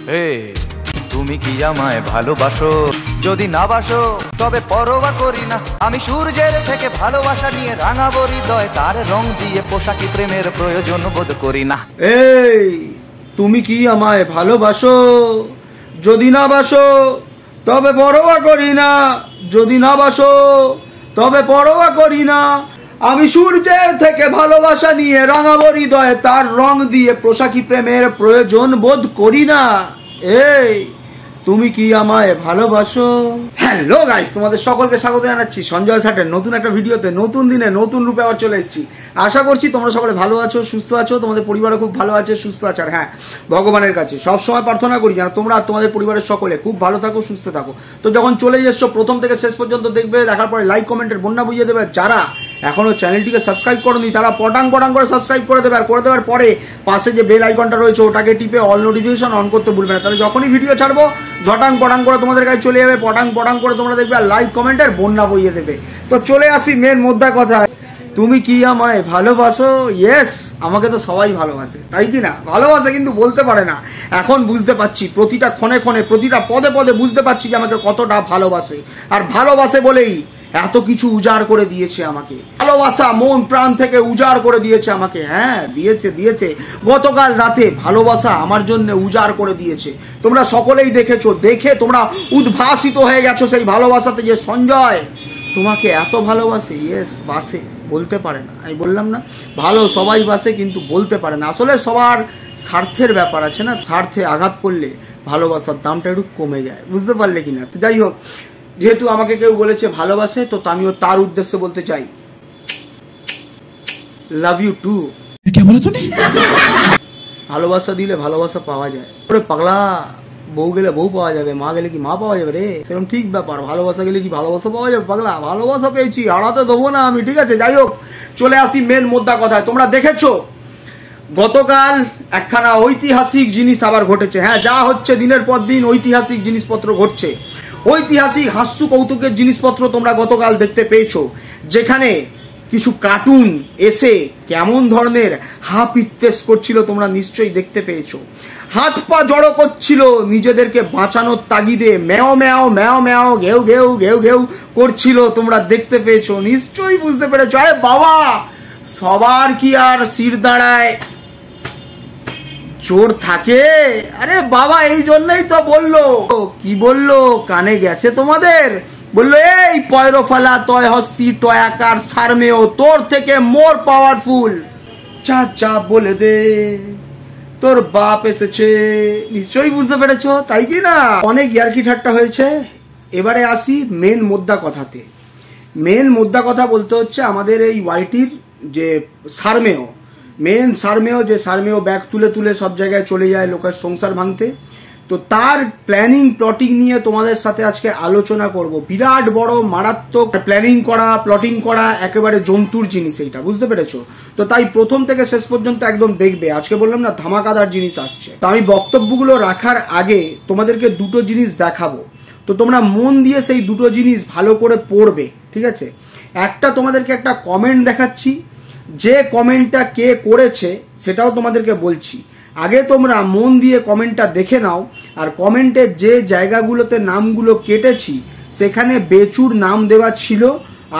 হে তুমি কি আমায় ভালোবাসো? যদি না বাসো তবে পরোয়া করি না। আমি সূর্যের থেকে ভালোবাসা নিয়ে রাঙাবো হৃদয়, তার রং দিয়ে পোশাকি প্রেমের প্রয়োজন বোধ করি না। এই তুমি কি আমায় ভালোবাসো? যদি না বাসো তবে পরোয়া করি না। যদি না বাসো তবে পরোয়া করি না। আমি সূর্যের থেকে ভালোবাসা নিয়ে রাঙাবো হৃদয়, তার রং দিয়ে পোশাকি প্রেমের প্রয়োজন বোধ করি না। এই তুমি কি আমায় ভালোবাসো? হ্যালো গাইস, তোমাদের সকলকে স্বাগত জানাচ্ছি সঞ্জয় ষাটের নতুন একটা ভিডিওতে। নতুন দিনে নতুন রূপে আবার চলে এসেছি। আশা করছি তোমরা সকলে ভালো আছো, সুস্থ আছো, তোমাদের পরিবারও খুব ভালো আছে, সুস্থ আছে। আর হ্যাঁ, ভগবানের কাছে সবসময় প্রার্থনা করি যেন তোমরা আর তোমাদের পরিবারের সকলে খুব ভালো থাকো, সুস্থ থাকো। তো যখন চলে এসছো প্রথম থেকে শেষ পর্যন্ত দেখবে, দেখার পরে লাইক কমেন্টের বন্যা বুঝিয়ে দেবে। যারা এখনো চ্যানেলটিকে সাবস্ক্রাইব করোনি তারা পটাং পটাং করে সাবস্ক্রাইব করে দেবে। আর করে দেওয়ার পরে পাশে যে বেল আইকনটা রয়েছে ওটাকে টিপে অল নোটিফিকেশন অন করতে ভুলবে না। তাহলে যখনই ভিডিও ছাড়বো ঝটাং পটাং করে তোমাদের কাছে চলে যাবে, পটাং পটাং করে তোমরা দেখবে আর লাইক কমেন্টের বন্যা বইয়ে দেবে। তো চলে আসি মেন মোদ্দা কথা, তুমি কি আমায় ভালোবাসো? ইয়েস, আমাকে তো সবাই ভালোবাসে, তাই কি না? ভালোবাসে কিন্তু বলতে পারে না। এখন বুঝতে পারছি, প্রতিটা ক্ষণে ক্ষণে প্রতিটা পদে পদে বুঝতে পারছি যে আমাকে কতটা ভালোবাসে। আর ভালোবাসে বলেই এত কিছু উজাড় করে দিয়েছে আমাকে। ভালোবাসা মন প্রাণ থেকে উজাড় করে দিয়েছে আমাকে। হ্যাঁ, দিয়েছে। গতকাল রাতে ভালোবাসা আমার জন্য উজাড় করে দিয়েছে। তোমরা সকলেই দেখেছো, দেখে তোমরা উদ্ভাসিত হয়ে গেছো সেই ভালোবাসাতে, যে সঞ্জয় তোমাকে এত ভালোবাসে। ইয়েস, বাসে, বলতে পারে না। আমি বললাম না, ভালো সবাই বাসে কিন্তু বলতে পারে না। আসলে সবার স্বার্থের ব্যাপার আছে না, স্বার্থে আঘাত করলে ভালোবাসার দামটা একটু কমে যায়। বুঝতে পারলে কিনা? তো যাই হোক, যেহেতু আমাকে কেউ বলেছে ভালোবাসে, তো আমিও তার উদ্দেশ্যে বলতে চাই লাভ ইউ টু। ভালোবাসা দিলে ভালোবাসা পাওয়া যায়। ওরে পাগলা, বউ গেলে বউ পাওয়া যাবে, মা গেলে কি মা পাওয়া যাবে রে? সেরকম ঠিক ব্যাপার। ভালোবাসা গেলে কি ভালোবাসা পাওয়া যাবে? পাগলা, ভালোবাসা পেয়েছি, হারাতে দেবো না আমি, ঠিক আছে? যাই হোক, চলে আসি মেন মোদ্দা কথায়। তোমরা দেখেছো গতকাল একখানা ঐতিহাসিক জিনিস আবার ঘটেছে। হ্যাঁ, যা হচ্ছে দিনের পর দিন ঐতিহাসিক জিনিসপত্র ঘটছে। ঐতিহাসিক হাস্য কৌতুকের জিনিসপত্র তোমরা গতকাল দেখতে পেয়েছো, যেখানে কিছু কার্টুন এসে কেমন ধরনের হাপিত্তেস করছিল তোমরা নিশ্চয়ই দেখতে পেয়েছো। হাত পা জড়ো করছিল নিজেদেরকে বাঁচানোর তাগিদে, ম্যাও ম্যাও ম্যাও ম্যাও ঘেউ ঘেউ ঘেউ ঘেউ করছিল, তোমরা দেখতে পেয়েছো, নিশ্চয়ই বুঝতে পেরেছো। আরে বাবা, সবার কি আর শির দাঁড়ায় চোর থাকে? আরে বাবা, এই জন্যই তো বললো। কি বললো? কানে গেছে তোমাদের? বললো এই পয়রোফালা তয় হস্যি টয়াকার সারমেও তোর থেকে মোর পাওয়ারফুল। চা বলে দে তোর বাপ এসেছে। নিশ্চয়ই বুঝতে পেরেছো, তাই কি না? অনেক ইয়ার্কি ঠাট্টা হয়েছে। এবারে আসি মেন মোদ্দা কথাতে। মেন মোদ্দা কথা বলতে হচ্ছে আমাদের এই ওয়াইটির যে সারমেয়, মেন সারমেয়, যে সারমেয় ব্যাগ তুলে তুলে সব জায়গায় চলে যায় লোকের সংসার ভাঙতে। তো তার প্ল্যানিং প্লটিং নিয়ে তোমাদের সাথে আজকে আলোচনা করব। বিরাট বড় মারাত্মক প্ল্যানিং করা, প্লটিং করা, একেবারে জন্তুর জিনিস এইটা, বুঝতে পেরেছো? তো তাই প্রথম থেকে শেষ পর্যন্ত একদম দেখবে। আজকে বললাম না, ধামাকাদার জিনিস আসছে। তো আমি বক্তব্যগুলো রাখার আগে তোমাদেরকে দুটো জিনিস দেখাবো। তো তোমরা মন দিয়ে সেই দুটো জিনিস ভালো করে পড়বে, ঠিক আছে? একটা তোমাদেরকে একটা কমেন্ট দেখাচ্ছি, যে কমেন্টটা কে করেছে সেটাও তোমাদেরকে বলছি। আগে তোমরা মন দিয়ে কমেন্টটা দেখে নাও। আর কমেন্টের যে জায়গাগুলোতে নামগুলো কেটেছি সেখানে বেচুর নাম দেওয়া ছিল,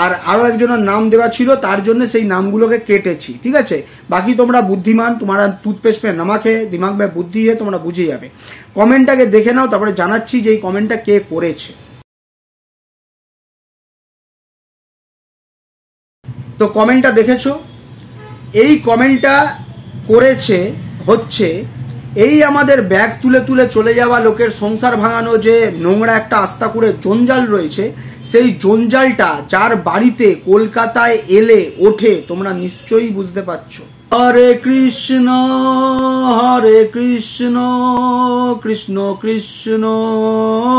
আর আরও একজনের নাম দেওয়া ছিল, তার জন্য সেই নামগুলোকে কেটেছি, ঠিক আছে? বাকি তোমরা বুদ্ধিমান, তোমারা টুথপেস্ট পে নমক হে, দিমাগ মে বুদ্ধি হে, তোমরা বুঝে যাবে। কমেন্টটাকে দেখে নাও, তারপরে জানাচ্ছি যে এই কমেন্টটা কে করেছে। তো কমেন্টটা দেখেছো? এই কমেন্টটা করেছে হচ্ছে এই আমাদের ব্যাগ তুলে তুলে চলে যাওয়া লোকের সংসার ভাঙানো যে নোংরা একটা আস্তা করে জঞ্জাল রয়েছে, সেই জঞ্জালটা যার বাড়িতে কলকাতায় এলে ওঠে তোমরা নিশ্চয়ই বুঝতে পারছো। হরে কৃষ্ণ কৃষ্ণ কৃষ্ণ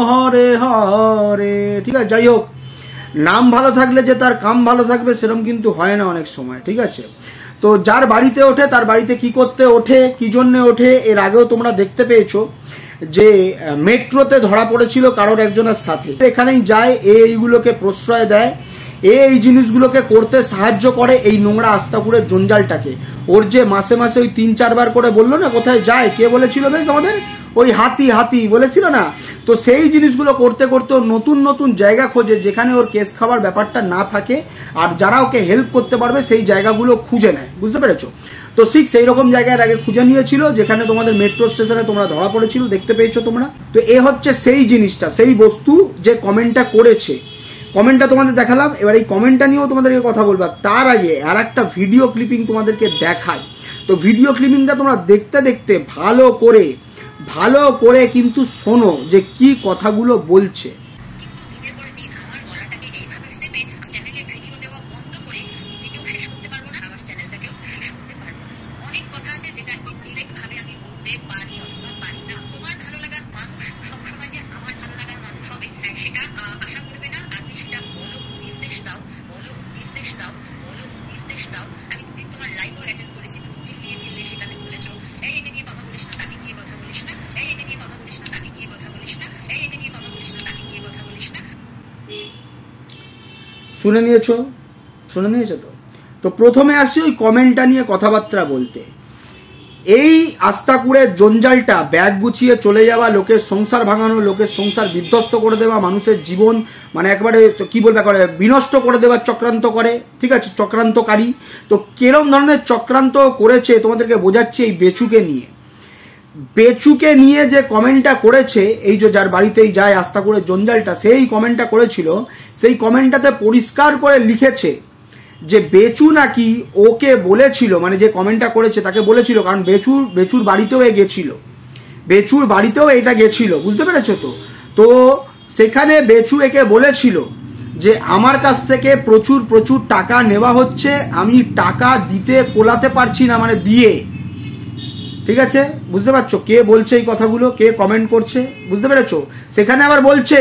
হরে হরে। ঠিক আছে, যাই হোক, নাম ভালো থাকলে যে তার কাম ভালো থাকবে সেরকম কিন্তু হয় না অনেক সময়, ঠিক আছে? তো যার বাড়িতে ওঠে তার বাড়িতে কি করতে ওঠে, কি জন্য ওঠে, এর আগেও তোমরা দেখতে পেয়েছো যে মেট্রোতে ধরা পড়েছিল কারোর একজনের সাথে। এখানেই যায়, এইগুলোকে প্রশ্রয় দেয়, এই জিনিসগুলোকে করতে সাহায্য করে, এই নোংরা আস্তাকুড়ের জঞ্জালটাকে। ওর যে মাসে মাসে ওই 3-4 বার করে বললো না কোথায় যায়, কে বলেছিল বেশ আমাদের, ওই হাতি হাতি বলেছিল না, তো সেই জিনিসগুলো করতে করতে নতুন নতুন জায়গা খোঁজে যেখানে ওর কেস খাবার ব্যাপারটা না থাকে, আর যারা ওকে হেল্প করতে পারবে সেই জায়গাগুলো খুঁজে নেয়, বুঝতে পেরেছো? তো ঠিক সেই রকম জায়গায় আগে খুঁজে নিয়েছিল যেখানে তোমাদের মেট্রো স্টেশনে তোমরা ধরা পড়েছিল, দেখতে পেয়েছো তোমরা। তো এ হচ্ছে সেই জিনিসটা, সেই বস্তু যে কমেন্টটা করেছে। কমেন্টটা তোমাদের দেখালাম, এবার এই কমেন্টটা নিয়েও তোমাদেরকে কথা বলবো। তার আগে আর একটা ভিডিও ক্লিপিং তোমাদেরকে দেখাই। তো ভিডিও ক্লিপিংটা তোমরা দেখতে দেখতে ভালো করে কিন্তু শোনো যে কি কথাগুলো বলছে। শুনে নিয়েছো তো প্রথমে আসি ওই কমেন্টটা নিয়ে কথাবার্তা বলতে। এই আস্তাকুড়ের জঞ্জালটা, ব্যাগ গুছিয়ে চলে যাওয়া, লোকের সংসার ভাঙানো, লোকের সংসার বিধ্বস্ত করে দেওয়া, মানুষের জীবন মানে একবারে কি বলবে করে বিনষ্ট করে দেওয়ার চক্রান্ত করে, ঠিক আছে, চক্রান্তকারী। তো কিরম ধরনের চক্রান্ত করেছে তোমাদেরকে বোঝাচ্ছি এই বেচুকে নিয়ে যে কমেন্টটা করেছে, এই যে যার বাড়িতেই যায় আস্তাকুড়ের জঞ্জালটা, সেই কমেন্টটা করেছিল, সেই কমেন্টটাতে পরিষ্কার করে লিখেছে যে বেচু নাকি ওকে বলেছিল, মানে যে কমেন্টটা করেছে তাকে বলেছিল, কারণ বেচুর বাড়িতেও এটা গেছিল, বুঝতে পেরেছো? তো সেখানে বেচু একে বলেছিল যে আমার কাছ থেকে প্রচুর টাকা নেওয়া হচ্ছে, আমি টাকা দিতে কোলাতে পারছি না, মানে দিয়ে, ঠিক আছে, বুঝতে পারছো কে বলছে এই কথাগুলো, কে কমেন্ট করছে, বুঝতে পেরেছো? সেখানে আবার বলছে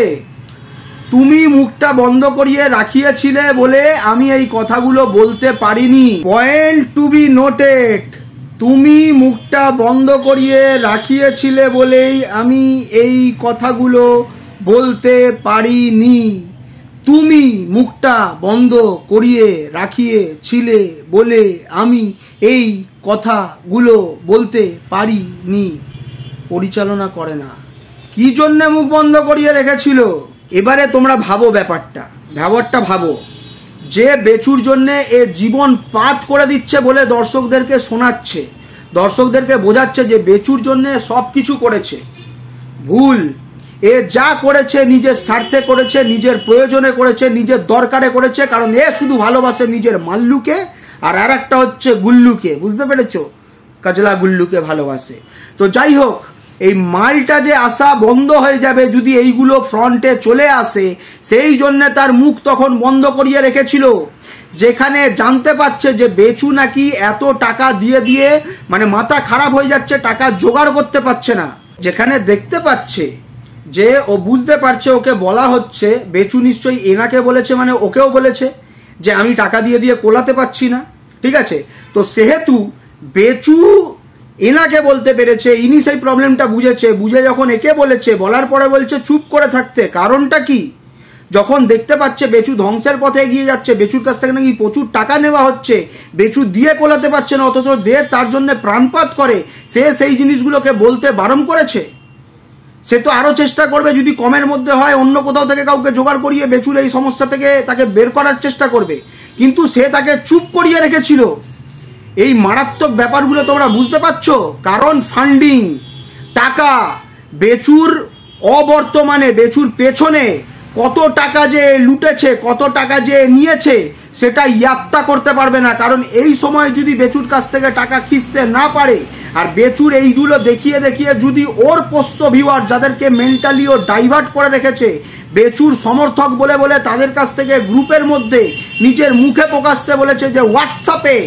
তুমি মুখটা বন্ধ করিয়ে রাখিয়েছিলে বলে আমি এই কথাগুলো বলতে পারিনি। পয়েন্ট টু বি নোটেড, তুমি মুখটা বন্ধ করিয়ে রাখিয়েছিলে বলেই আমি এই কথাগুলো বলতে পারিনি। তুমি মুখটা বন্ধ করিয়ে রাখিয়েছিলে বলে আমি এই কথাগুলো বলতে পারিনি। পরিচালনা করে না, কি জন্য মুখ বন্ধ করিয়ে রেখেছিল? এবারে তোমরা ভাবো ব্যাপারটা ভাবো যে বেচুর জন্যে এ জীবন পাত করে দিচ্ছে বলে দর্শকদেরকে শোনাচ্ছে, দর্শকদেরকে বোঝাচ্ছে যে বেচুর জন্যে সব কিছু করেছে, ভুল। এ যা করেছে নিজের স্বার্থে করেছে, নিজের প্রয়োজনে করেছে, নিজের দরকারে করেছে, কারণ এ শুধু ভালোবাসে নিজের মাল্লুকে, আর একটা হচ্ছে গুল্লুকে, বুঝতে পেরেছো? কাজলা গুল্লুকে ভালোবাসে। তো যাই হোক, এই মালটা যে আসা বন্ধ হয়ে যাবে যদি এইগুলো ফ্রন্টে চলে আসে, সেই জন্য তার মুখ তখন বন্ধ করিয়ে রেখেছিল। যেখানে জানতে পারছে যে বেচু নাকি এত টাকা দিয়ে মানে মাথা খারাপ হয়ে যাচ্ছে, টাকা জোগাড় করতে পারছে না, যেখানে দেখতে পাচ্ছে যে ও বুঝতে পারছে ওকে বলা হচ্ছে, বেচু নিশ্চয়ই এনাকে বলেছে, মানে ওকেও বলেছে যে আমি টাকা দিয়ে কোলাতে পারছি না, ঠিক আছে। তো সেহেতু বেচু এনাকে বলতে পেরেছে, ইনি সেই প্রবলেমটা বুঝে যখন একে বলেছে, বলার পরে বলছে চুপ করে থাকতে। কারণটা কি? যখন দেখতে পাচ্ছে বেচু ধ্বংসের পথে এগিয়ে যাচ্ছে, বেচুর কাছ থেকে নাকি প্রচুর টাকা নেওয়া হচ্ছে, বেচু দিয়ে কোলাতে পারছে না, অথচ দে তার জন্য প্রাণপাত করে, সে সেই জিনিসগুলোকে বলতে বারণ করেছে। সে তো আরো চেষ্টা করবে, যদি কমের মধ্যে হয় অন্য কোথাও থেকে কাউকে জোগাড় করিয়ে বেচুর এই সমস্যা থেকে তাকে বের করার চেষ্টা করবে, কিন্তু সে তাকে চুপ করিয়ে রেখেছিল। এই মারাত্মক ব্যাপারগুলো তোমরা বুঝতে পারছো? কারণ ফান্ডিং, টাকা, বেচুর অবর্তমানে বেচুর পেছনে কত টাকা যে লুটেছে, কত টাকা যে নিয়েছে, সেটা ইয়াত্তা করতে পারবে না। কারণ এই সময় যদি বেচুর কাছ থেকে টাকা খিঁচতে না পারে, আর বেচুর এইগুলো দেখিয়ে যদি ওর পোষ্য ভিউয়ার যাদেরকে মেন্টালি ও ডাইভার্ট করে রেখেছে, বেচুর সমর্থক বলে তাদের কাছ থেকে গ্রুপের মধ্যে নিজের মুখে প্রকাশ্যে বলেছে যে হোয়াটসঅ্যাপে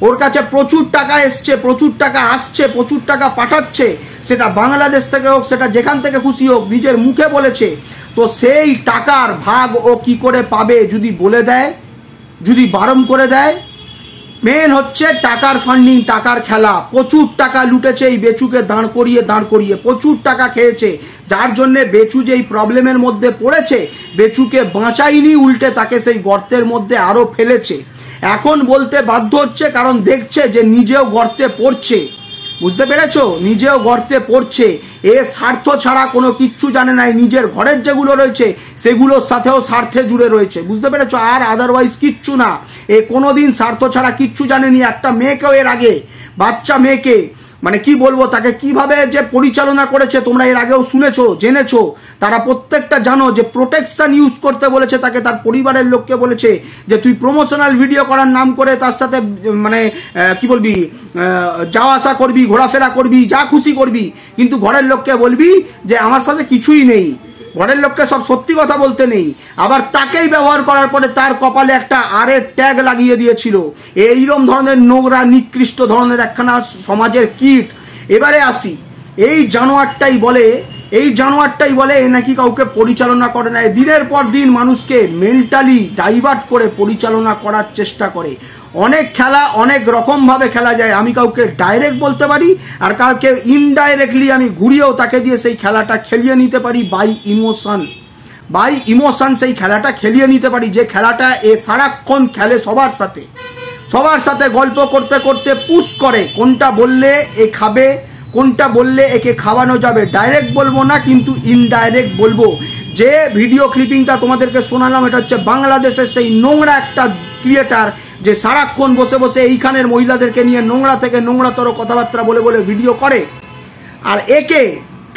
ওর কাছে প্রচুর টাকা এসছে, প্রচুর টাকা আসছে, প্রচুর টাকা পাঠাচ্ছে, সেটা বাংলাদেশ থেকে হোক, সেটা যেখান থেকে খুশি হোক, নিজের মুখে বলেছে। তো সেই টাকার ভাগ ও কি করে পাবে যদি বলে দেয়, যদি বারণ করে দেয়? মেন হচ্ছে টাকার ফান্ডিং, টাকার খেলা। প্রচুর টাকা লুটেছে এই বেচুকে দাঁড় করিয়ে প্রচুর টাকা খেয়েছে, যার জন্য বেচু যেই প্রবলেমের মধ্যে পড়েছে, বেচুকে বাঁচায়নি, উল্টে তাকে সেই গর্তের মধ্যে আরো ফেলেছে। এখন বলতে বাধ্য হচ্ছে, কারণ দেখছে যে নিজেও গর্তে পড়ছে। বুঝতে পেরেছো? নিজেও গর্তে পড়ছে। এ স্বার্থ ছাড়া কোনো কিচ্ছু জানে না। নিজের ঘরের যেগুলো রয়েছে সেগুলোর সাথেও স্বার্থে জুড়ে রয়েছে। বুঝতে পেরেছো? আর আদারওয়াইজ কিচ্ছু না। এ কোনোদিন স্বার্থ ছাড়া কিচ্ছু জানেনি। একটা মেয়েকেও এর আগে, বাচ্চা মেয়েকে, মানে কি বলবো, তাকে কিভাবে যে পরিচালনা করেছে তোমরা এর আগেও শুনেছো, জেনেছো। তারা প্রত্যেকটা জানো যে প্রোটেকশন ইউজ করতে বলেছে তাকে, তার পরিবারের লোককে বলেছে যে তুই প্রমোশনাল ভিডিও করার নাম করে তার সাথে মানে কি বলবি, যাওয়া আসা করবি, ঘোরাফেরা করবি, যা খুশি করবি, কিন্তু ঘরের লোককে বলবি যে আমার সাথে কিছুই নেই। ঘরের লোককে সব সত্যি কথা বলতে নেই। আবার তাকেই ব্যবহার করার পরে তার কপালে একটা আরের ট্যাগ লাগিয়ে দিয়েছিল। এইরকম ধরনের নোংরা নিকৃষ্ট ধরনের একখানা সমাজের কীট। এবারে আসি, এই জানোয়ারটাই বলে এ নাকি কাউকে পরিচালনা করে না। দিনের পর দিন মানুষকে মেন্টালি ডাইভার্ট করে পরিচালনা করার চেষ্টা করে। অনেক খেলা অনেক রকমভাবে খেলা যায়। আমি কাউকে ডাইরেক্ট বলতে পারি, আর কাউকে ইনডাইরেক্টলি আমি ঘুরিয়েও তাকে দিয়ে সেই খেলাটা খেলিয়ে নিতে পারি। বাই ইমোশন সেই খেলাটা খেলিয়ে নিতে পারি। যে খেলাটা এ সারাক্ষণ খেলে সবার সাথে গল্প করতে করতে পুশ করে, কোনটা বললে এ খাবে, কোনটা বললে একে খাওয়ানো যাবে। ডাইরেক্ট বলবো না, কিন্তু ইনডাইরেক্ট বলবো। যে ভিডিও ক্লিপিংটা তোমাদেরকে শোনালাম, এটা হচ্ছে বাংলাদেশের সেই নোংরা একটা ক্রিয়েটার, যে সারাক্ষণ বসে বসে এইখানের মহিলাদেরকে নিয়ে নোংরা থেকে নোংরাতর কথাবার্তা বলে বলে ভিডিও করে। আর একে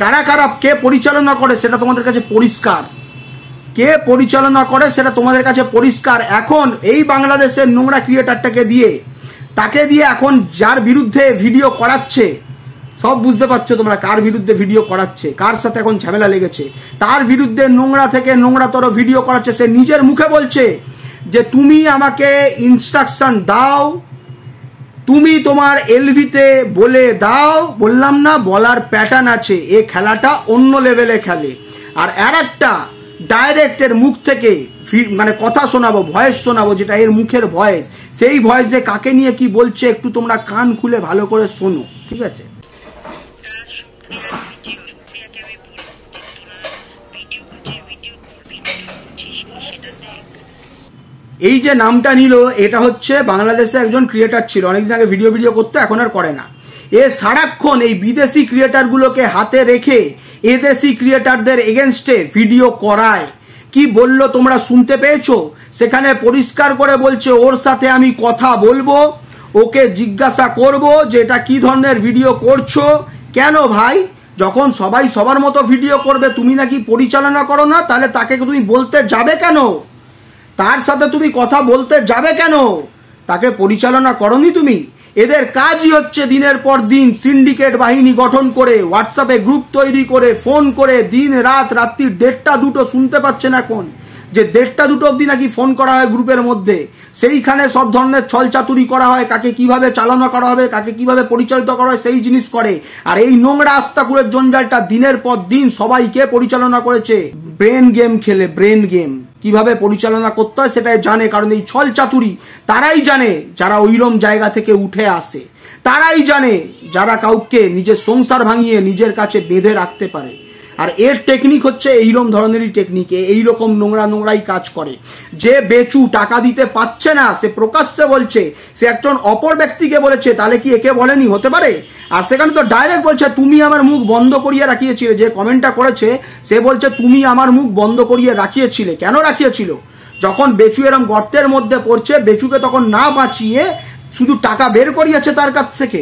কারা কে পরিচালনা করে সেটা তোমাদের কাছে পরিষ্কার। কে পরিচালনা করে সেটা তোমাদের কাছে পরিষ্কার। এখন এই বাংলাদেশের নোংরা ক্রিয়েটারটাকে দিয়ে, তাকে দিয়ে এখন যার বিরুদ্ধে ভিডিও করাচ্ছে, সব বুঝতে পারছো তোমরা কার বিরুদ্ধে ভিডিও করাচ্ছে, কার সাথে এখন ঝামেলা লেগেছে। তার বিরুদ্ধে নোংরা থেকে নোংরাতর ভিডিও করাচ্ছে। সে নিজের মুখে বলছে যে তুমি আমাকে ইনস্ট্রাকশন দাও, তুমি তোমার এলভিতে বলে দাও। বললাম না, বলার প্যাটার্ন আছে। এ খেলাটা অন্য লেভেলে খেলে। আর একটা ডাইরেক্টের মুখ থেকে মানে কথা শোনাবো, ভয়েস শোনাবো, যেটা এর মুখের ভয়েস। সেই ভয়েসে কাকে নিয়ে কি বলছে একটু তোমরা কান খুলে ভালো করে শোনো, ঠিক আছে? এই যে নামটা নিল, এটা হচ্ছে বাংলাদেশে একজন ক্রিয়েটার ছিল, অনেকদিন আগে ভিডিও করতে, এখন আর করে না। এ সারাক্ষণ এই বিদেশি ক্রিয়েটারগুলোকে হাতে রেখে এদেশি ক্রিয়েটারদের এগেনস্টে ভিডিও করায়। কি বলল তোমরা শুনতে পেয়েছো? সেখানে পরিষ্কার করে বলছে ওর সাথে আমি কথা বলবো, ওকে জিজ্ঞাসা করব যে এটা কি ধরনের ভিডিও করছো। কেন ভাই? যখন সবাই সবার মতো ভিডিও করবে, তুমি নাকি পরিচালনা করো না, তাহলে তাকে তুমি বলতে যাবে কেন? তার সাথে তুমি কথা বলতে যাবে কেন? তাকে পরিচালনা করনি তুমি? এদের কাজই হচ্ছে দিনের পর দিন সিন্ডিকেট বাহিনী গঠন করে, হোয়াটসঅ্যাপে গ্রুপ তৈরি করে, ফোন করে দিন রাত, রাত্রি 1:30-2 শুনতে পাচ্ছেন এখন যে 1:30-2 অবধি নাকি ফোন করা হয় গ্রুপের মধ্যে। সেইখানে সব ধরনের ছল চাতুরি করা হয়, কাকে কিভাবে চালানো করা হবে, কাকে কিভাবে পরিচালিত করা হয়, সেই জিনিস করে। আর এই নোংরা আস্তাকুরের জঞ্জালটা দিনের পর দিন সবাইকে পরিচালনা করেছে। ব্রেন গেম খেলে, ব্রেন গেম কিভাবে পরিচালনা করতে হয় সেটাই জানে। কারণ এই ছল চাতুরি তারাই জানে যারা ওইরম জায়গা থেকে উঠে আসে, তারাই জানে যারা কাউকে নিজের সংসার ভাঙিয়ে নিজের কাছে বেঁধে রাখতে পারে। আর এর টেকনিক হচ্ছে এইরকম ধরনেরই টেকনিক। এইরকম নোংরাই কাজ করে। যে বেচু টাকা দিতে পারছে না, সে প্রকাশ্যে বলছে, সে একজন অপর ব্যক্তিকে বলেছে, তাহলে কি একে বলেনি? হতে পারে। আর সেখানে তো ডাইরেক্ট বলছে তুমি আমার মুখ বন্ধ করিয়ে রাখিয়েছিলে। যে কমেন্টটা করেছে সে বলছে তুমি আমার মুখ বন্ধ করিয়ে রাখিয়েছিলে। কেন রাখিয়েছিল? যখন বেচু এরম গর্তের মধ্যে পড়ছে, বেচুকে তখন না বাঁচিয়ে শুধু টাকা বের করিয়েছে তার কাছ থেকে।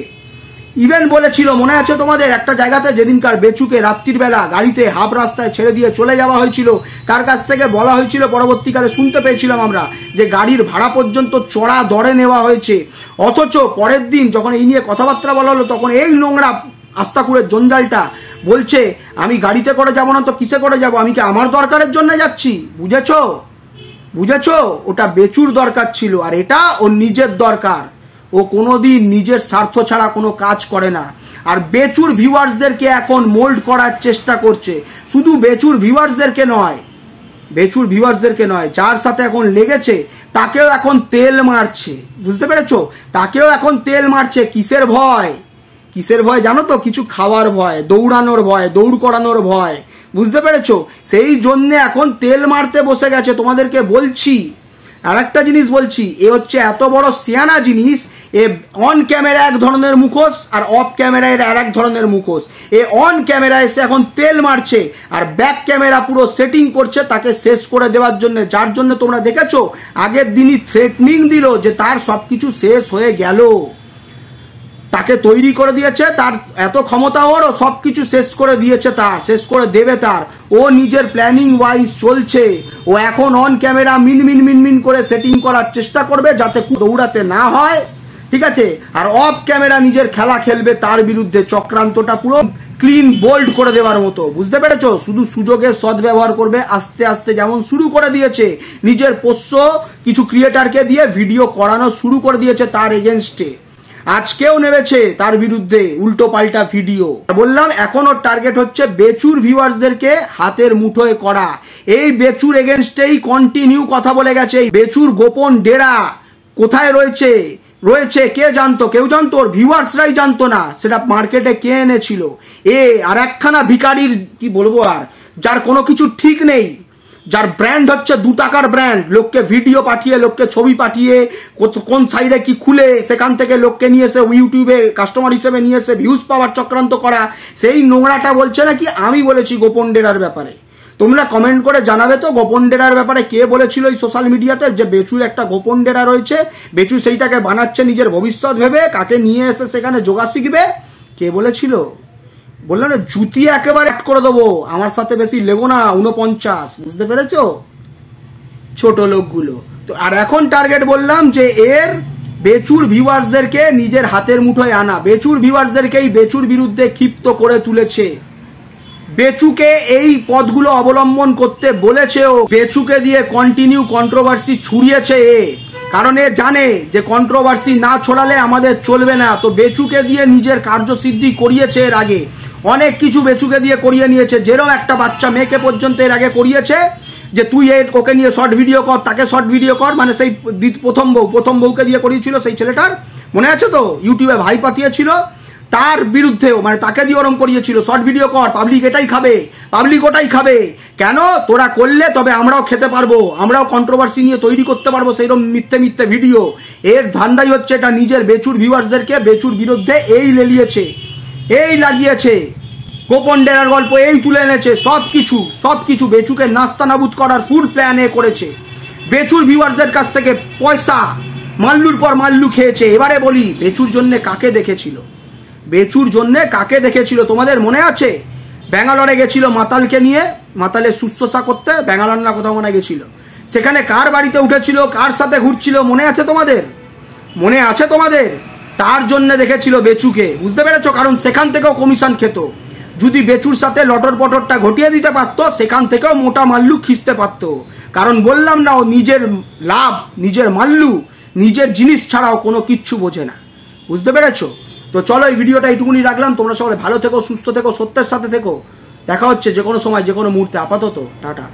ইভেন বলেছিল, মনে আছে তোমাদের, একটা জায়গাতে যেদিনকার বেচুকে রাত্রির বেলা গাড়িতে হাফ রাস্তায় ছেড়ে দিয়ে চলে যাওয়া হয়েছিল, তার কাছ থেকে বলা হয়েছিল, পরবর্তীকালে শুনতে পেয়েছিলাম আমরা, যে গাড়ির ভাড়া পর্যন্ত চড়া দরে নেওয়া হয়েছে। অথচ পরের দিন যখন এই নিয়ে কথাবার্তা বলা হলো, তখন এই নোংরা আস্তাকুরের জঞ্জালটা বলছে আমি গাড়িতে করে যাব না তো কিসে করে যাব, আমি কি আমার দরকারের জন্য যাচ্ছি। বুঝেছো? ওটা বেচুর দরকার ছিল, আর এটা ওর নিজের দরকার। ও কোনোদিন নিজের স্বার্থ ছাড়া কোনো কাজ করে না। আর বেচুর ভিউয়ার্সদেরকে এখন মোল্ড করার চেষ্টা করছে। শুধু বেচুর ভিউয়ার্সদেরকে নয়, বেচুর ভিউয়ার্সদেরকে নয়, যার সাথে এখন লেগেছে তাকেও এখন তেল মারছে, বুঝতে পেরেছো? তাকেও এখন তেল মারছে। কিসের ভয়? কিসের ভয় জানো তো? কিছু খাওয়ার ভয়, দৌড়ানোর ভয়, দৌড় করানোর ভয়, বুঝতে পেরেছো? সেই জন্য এখন তেল মারতে বসে গেছে। তোমাদেরকে বলছি, আর একটা জিনিস বলছি, এ হচ্ছে এত বড় সিয়ানা জিনিস, এ অন ক্যামেরা এক ধরনের মুখোশ আর অফ ক্যামেরায় আর এক ধরনের মুখোশ। এ অন ক্যামেরা এসে এখন তেল মারছে আর ব্যাক ক্যামেরা পুরো সেটিং করছে তাকে শেষ করে দেওয়ার জন্য, যার জন্য তোমরা দেখেছো আগের দিনই থ্রেটনিং দিল যে তার সবকিছু শেষ হয়ে গেল। তাকে তৈরি করে দিয়েছে, তার এত ক্ষমতা, ওর সবকিছু শেষ করে দিয়েছে, তার শেষ করে দেবে তার। ও নিজের প্ল্যানিং ওয়াইজ চলছে। ও এখন অন ক্যামেরা মিনমিন করে সেটিং করার চেষ্টা করবে যাতে দৌড়াতে না হয়, ঠিক আছে? আর অফ ক্যামেরা নিজের খেলা খেলবে তার বিরুদ্ধে, চক্রান্তটা পুরো ক্লিন বোল্ড করে দেওয়ার মতো, বুঝতে পেরেছো? শুধু সুযোগের সদ্ব্যবহার করবে। আস্তে আস্তে যেমন শুরু করে দিয়েছে, নিজের পোষ্য কিছু ক্রিয়েটারকে দিয়ে ভিডিও করানো শুরু করে দিয়েছে তার এগেনস্টে। আজকেও নেমেছে তার বিরুদ্ধে উল্টো পাল্টা ভিডিও। বললাম এখন ওর টার্গেট হচ্ছে বেচুর ভিউয়ার্সদেরকে হাতের মুঠোয় করা। এই বেচুর এগেনস্টেই কন্টিনিউ কথা বলে গেছে। এই বেচুর গোপন ডেরা কোথায় রয়েছে কে জানতো? কেউ জানতো? ওর ভিউয়ার্সরাই জানতো না। সেটা মার্কেটে কে এনেছিল? আর একখানা ভিখারির, কি বলবো আর, যার কোনো কিছু ঠিক নেই, যার ব্র্যান্ড হচ্ছে 2 টাকার ব্র্যান্ড, লোককে ভিডিও পাঠিয়ে, লোককে ছবি পাঠিয়ে, কোন সাইডে কি খুলে সেখান থেকে লোককে নিয়ে এসে ইউটিউবে কাস্টমার হিসেবে নিয়ে এসে ভিউজ পাওয়ার চক্রান্ত করা। সেই নোংরাটা বলছে নাকি আমি বলেছি গোপন ডেরার ব্যাপারে। তোমরা কমেন্ট করে জানাবে তো গোপন ডেরার ব্যাপারে কে বলেছিল এই সোশ্যাল মিডিয়াতে যে বেচুর একটা গোপন ডেরা রয়েছে, বেচু সেইটাকে বানাচ্ছে নিজের ভবিষ্যৎ ভেবে, কাকে নিয়ে এসে সেখানে যোগা শিখবে, কে বলেছিল? বললো না জুতি একেবারে অ্যাড করে দেবো, আমার সাথে বেশি লেগো না 49, বুঝতে পেরেছো ছোট লোকগুলো? তো আর এখন টার্গেট বললাম যে এর বেচুর ভিউয়ার্সদেরকে নিজের হাতের মুঠোয় আনা, বেচুর ভিউয়ার্সদেরকেই বেচুর বিরুদ্ধে ক্ষিপ্ত করে তুলেছে। বেচুকে এই পথগুলো অবলম্বন করতে বলেছে ও, বেচুকে দিয়ে কন্টিনিউ কন্ট্রোভার্সি ছুড়িয়েছে এ, কারণ এ জানে যে কন্ট্রোভার্সি না ছড়ালে আমাদের চলবে না। তো বেচুকে দিয়ে নিজের কার্যসিদ্ধি করিয়েছে এর আগে, অনেক কিছু বেচুকে দিয়ে করিয়ে নিয়েছে। যেরকম একটা বাচ্চা মেয়েকে পর্যন্ত এর আগে করিয়েছে যে তুই ওকে নিয়ে শর্ট ভিডিও কর, তাকে শর্ট ভিডিও কর, মানে সেই প্রথম বউকে দিয়ে করিয়েছিল সেই ছেলেটার, মনে আছে তো? ইউটিউবে ভাই পাঠিয়েছিল তার বিরুদ্ধেও, মানে তাকে দিয়ে ওরম করিয়েছিল শর্ট ভিডিও কর, পাবলিক এটাই খাবে, পাবলিক ওটাই খাবে। কেন? তোরা করলে তবে আমরাও খেতে পারবো, আমরাও কন্ট্রোভার্সি নিয়ে তৈরি করতে পারবো সেইরকম মিথ্যে ভিডিও। এর ধান্দাই হচ্ছে এটা, নিজের বেচুর ভিউয়ার্সদেরকে বেচুর বিরুদ্ধে এই লেলিয়েছে, এই লাগিয়েছে, গোপন ডেরার গল্প এই তুলে এনেছে, সবকিছু বেচুকে নাস্তানাবুদ করার ফুল প্ল্যান এ করেছে। বেচুর ভিউয়ার্সদের কাছ থেকে পয়সা মাল্লুর পর মাল্লু খেয়েছে। এবারে বলি বেচুর জন্য কাকে দেখেছিল? বেচুর জন্য কাকে দেখেছিল তোমাদের মনে আছে? ব্যাঙ্গালোরে গেছিল মাতালকে নিয়ে, মাতালের শুশ্রূষা করতে, ব্যাঙ্গালোর না কোথাও মনে গেছিল। সেখানে কার বাড়িতে উঠেছিল, কার সাথে ঘুরছিল মনে আছে তোমাদের? মনে আছে তোমাদের? তার জন্য দেখেছিল বেচুকে, বুঝতে পেরেছো? কারণ সেখান থেকেও কমিশন খেত। যদি বেচুর সাথে লটর পটরটা ঘটিয়ে দিতে পারতো, সেখান থেকেও মোটা মাল্লু খিঁচতে পারতো। কারণ বললাম না, ও নিজের লাভ, নিজের মাল্লু, নিজের জিনিস ছাড়াও কোনো কিচ্ছু বোঝে না, বুঝতে পেরেছো? তো চলো এই ভিডিওটা এইটুকুনি রাখলাম। তোমরা সবাই ভালো থেকো, সুস্থ থেকো, সত্যের সাথে থেকো। দেখা হচ্ছে যে কোনো সময় যে কোনো মুহূর্তে। আপাতত টাটা।